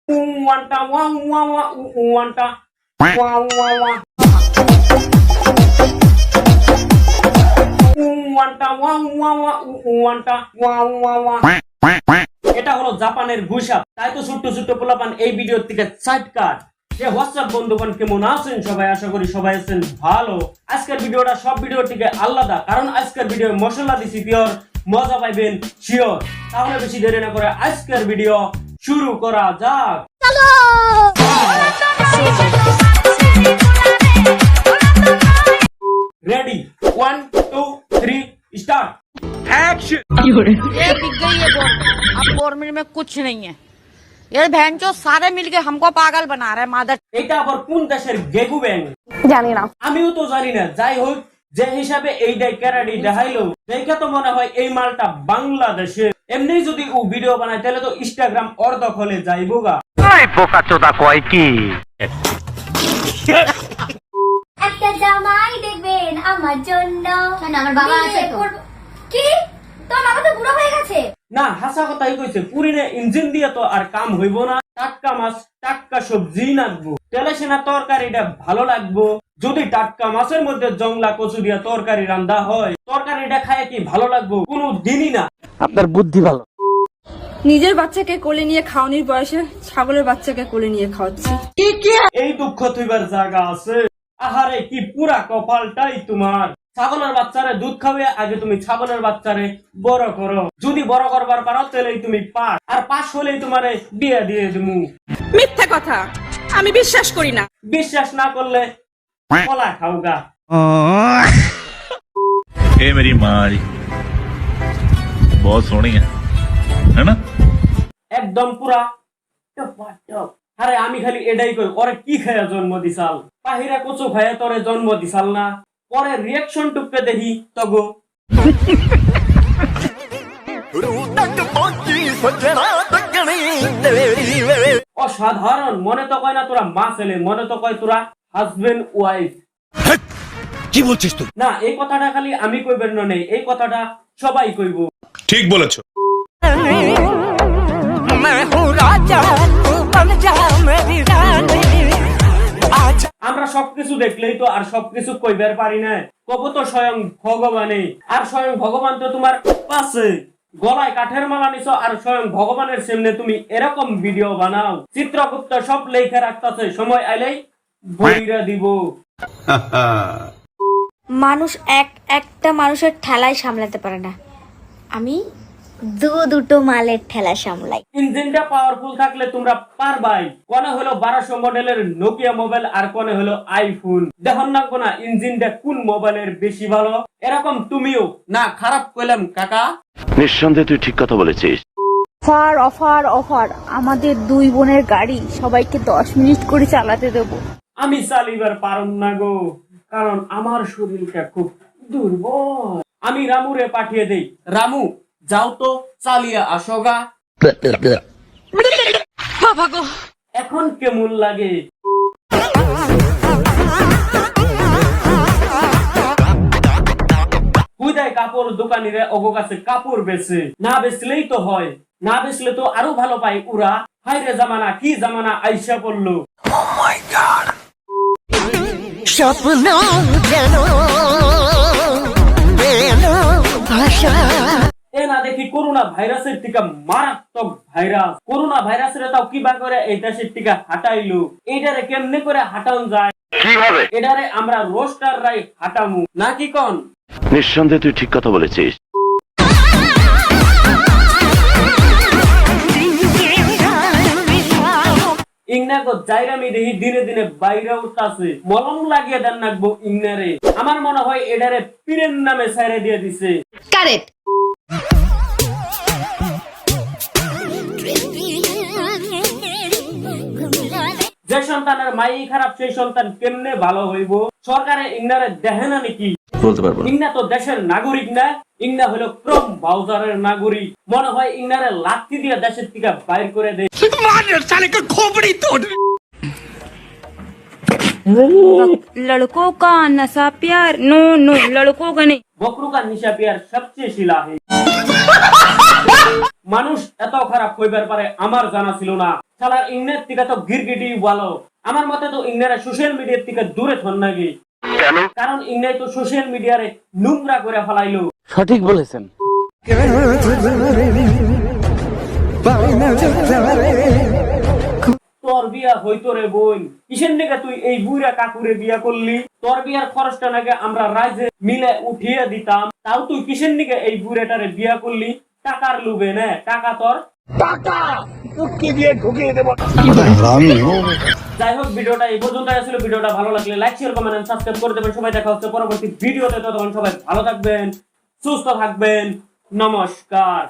ওয়ানটা ওয়া ওয়া ওয়া ওয়ানটা ওয়া ওয়া ওয়া ওয়ানটা ওয়া ওয়া ওয়া ওয়ানটা ওয়া ওয়া ওয়া। এটা হলো জাপানের গুসাপ। তাই তো ছোট্ট ছোট্ট পোলাপান এই ভিডিওর থেকে সাইড কাট। যে হোয়াটসঅ্যাপ বন্ধুগণ কেমন আছেন সবাই? আশা করি সবাই আছেন ভালো। আজকের ভিডিওটা সব ভিডিওর থেকে আলাদা, কারণ আজকের ভিডিও মশলা দিছি পিওর, মজা পাইবেন শিওর। তাহলে বেশি দেরি না করে আজকের ভিডিও শুরু করা যাক। Ready 1 2 3 start action. ये दिख गई है गवर्नमेंट। अब गवर्नमेंट में कुछ नहीं है। ये बहन चो सारे मिलके हमको पागल बना रहे हैं मादर। এটা আবার কোন দেশের গেগু ব্যাং জানি না, আমিও তো জানি না। যাই হোক, যে হিসাবে এইটাই ক্যারাডি দেখাইলো, দেখে তো মনে হয় এই মালটা বাংলাদেশে। এমনি যদি ও ভিডিও বানায় তাহলে তো ইনস্টাগ্রাম ওর দখলে যাইবোগা। এই বোকাচোদা কয় কি? একটা জামাই দেখবেন আমার জন্য। আমার বাবা আছে তো। কি? তোর বাবা তো বুড়ো হয়ে গেছে। না, হাসা কথাই কইছে। পুরিনে ইঞ্জিন দিয়ে তো আর কাম হইব না। টাটকা মাছ টাটকা সবজি নাকবো, তেলে সেনা তরকারিটা ভালো লাগবো। যদি টাটকা মাছের মধ্যে জংলা কচু দিয়া তরকারি রান্দা হয়, তরকারিটা খায় কি ভালো লাগবো? কোনো দিনই না। আপনার বুদ্ধি ভালো। নিজের বাচ্চাকে কোলে নিয়ে খাওয়ানির বয়সে ছাগলের বাচ্চাকে কোলে নিয়ে খাওয়াচ্ছি। এই দুঃখ তুইবার জায়গা আছে? আহারে, কি পুরা কপালটাই তোমার। ছাগলের বাচ্চারে দুধ খাওয়াই আগে তুমি ছাগলের বাচ্চারে বড় করো। যদি বড় করবার পারো তাহলেই তুমি পাস, আর পাস হলেই তোমারে বিয়ে দিয়ে দিমু। মিথ্যা কথা, আমি বিশ্বাস করি না। বিশ্বাস না করলে কলা খাওগা। ये मेरी माँ जी बहुत सोहनी है ना? একদম পুরা টপাটপ। আরে আমি খালি এটাই কই, ওরে কি খায়া জন্ম দিছাল? পাহিরা কচু খায়া তোরে জন্ম দিছাল না? পরে রিয়াকশন টুকতে দেখি তগো। অসাধারণ। মনে তো কয় না তোরা মা ছেলে, মনে তো কয় তোরা হাজবেন্ড ওয়াইফ। কি বলছিস তুই? না, এই কথাটা খালি আমি কইবেন না, নেই এই কথাটা সবাই কইব। ঠিক বলেছো। আমরা সবকিছু দেখলেই তো আর সবকিছু কইবার পারি না। কব তো স্বয়ং ভগবানে, আর স্বয়ং ভগবান তো তোমার পাশে। গলায় কাঠের মালা নিছো আর স্বয়ং ভগবানের সামনে তুমি এরকম ভিডিও বানাও। চিত্রগুপ্ত সব লেখা রাখতেছে, সময় আইলেই বইরা দিব। মানুষ একটা মানুষের ঠেলাই সামলাতে পারে না। আমি দুটো মালের ঠেলা সামলাই। ইঞ্জিনটা পাওয়ারফুল থাকলে তোমরা পারবাই। কোনে হলো 1200 মডেলের নোকিয়া মোবাইল আর কোনে হলো আইফোন। দেখুন না কোনা ইঞ্জিনটা কোন মোবাইলের বেশি ভালো। এরকম তুমিও না। খারাপ কইলাম কাকা? নিঃসন্দেহে তুই ঠিক কথা বলেছিস। অফার অফার অফার, আমাদের দুই বোনের গাড়ি সবাইকে 10 মিনিট করে চালাতে দেবো। আমি চালিবার পারম না গো, কারণ আমার শরীরটা খুব দুর্বল। আমি রামুরে পাঠিয়ে দেই। রামু, যাও তো চালিয়ে আসোগা। এখন কেমন লাগে? হুদাই কাপড় দোকানিরে ওগো কাছে কাপড় বেচে। না বেচলেই তো হয়, না বেচলে তো আরো ভালো পাই উরা। হাইরে জামানা, কি জামানা আইসা পড়লো। এ না দেখি করোনা ভাইরাসের টিকা মারাত্মক ভাইরাস। করোনা ভাইরাসের তাও কিবা করে এই দেশের টিকা হাঁটাইলো। এইটারে কেমনে করে হাঁটান যায়? কিভাবে? এটারে আমরা রোস্টার রাই হাঁটামু নাকি কোন? নিঃসন্দেহে তুই ঠিক কথা বলেছিস। ইংনাগো জাইরামি দেখি দিনে দিনে বাইরে উঠতাছে। মলম লাগিয়ে দেন নাকবো ইংনারে। আমার মনে হয় এটারে পীরের নামে ছাইরে দিয়ে দিছে। কারেক্ট। যে সন্তানের মাই খারাপ সেই সন্তান কেমনে ভালো হইব? সরকারে ইংনারে দেখে না নাকি? বলতে পারবো না। ইংনা তো দেশের নাগরিক না, ইংনা হলো ক্রম বাউজারের নাগরিক। মনে হয় ইংনারে লাঠি দিয়ে দেশের থেকে বাইর করে দেয়। लड़कों का नशा प्यार, नो नो, लड़कों का नहीं। বকরু কা নিশা পিয়ার সবচেয়ে শিলা হে। মানুষ এত খারাপ হইবার পারে আমার জানা ছিল না। শালার ইংরেজ থেকে তো গিরগিটি ভালো। আমার মতে তো ইংরেজরা সোশ্যাল মিডিয়ার থেকে দূরে থন নাকি, কারণ ইংরেজ তো সোশ্যাল মিডিয়ারে নোংরা করে ফেলাইলো। সঠিক বলেছেন। তোর বিয়া হইতো রে বোন, কিসের নাকি তুই এই বুইরা কাকুরে বিয়া করলি? তোর বিয়ার খরচটা নাকি আমরা রাইজে মিলে উঠিয়ে দিতাম, তাও তুই কিসের নাকি এই বুইরাটারে বিয়া করলি? টাকার লোভে না? টাকা তোর যাই হোক, ভিডিওটা এই পর্যন্ত ছিল। ভিডিওটা ভালো লাগলে like, share, comment and subscribe করে দেবেন। সবাই দেখা হচ্ছে পরবর্তী ভিডিওতে। ততক্ষণ সবাই ভালো থাকবেন, সুস্থ থাকবেন। নমস্কার।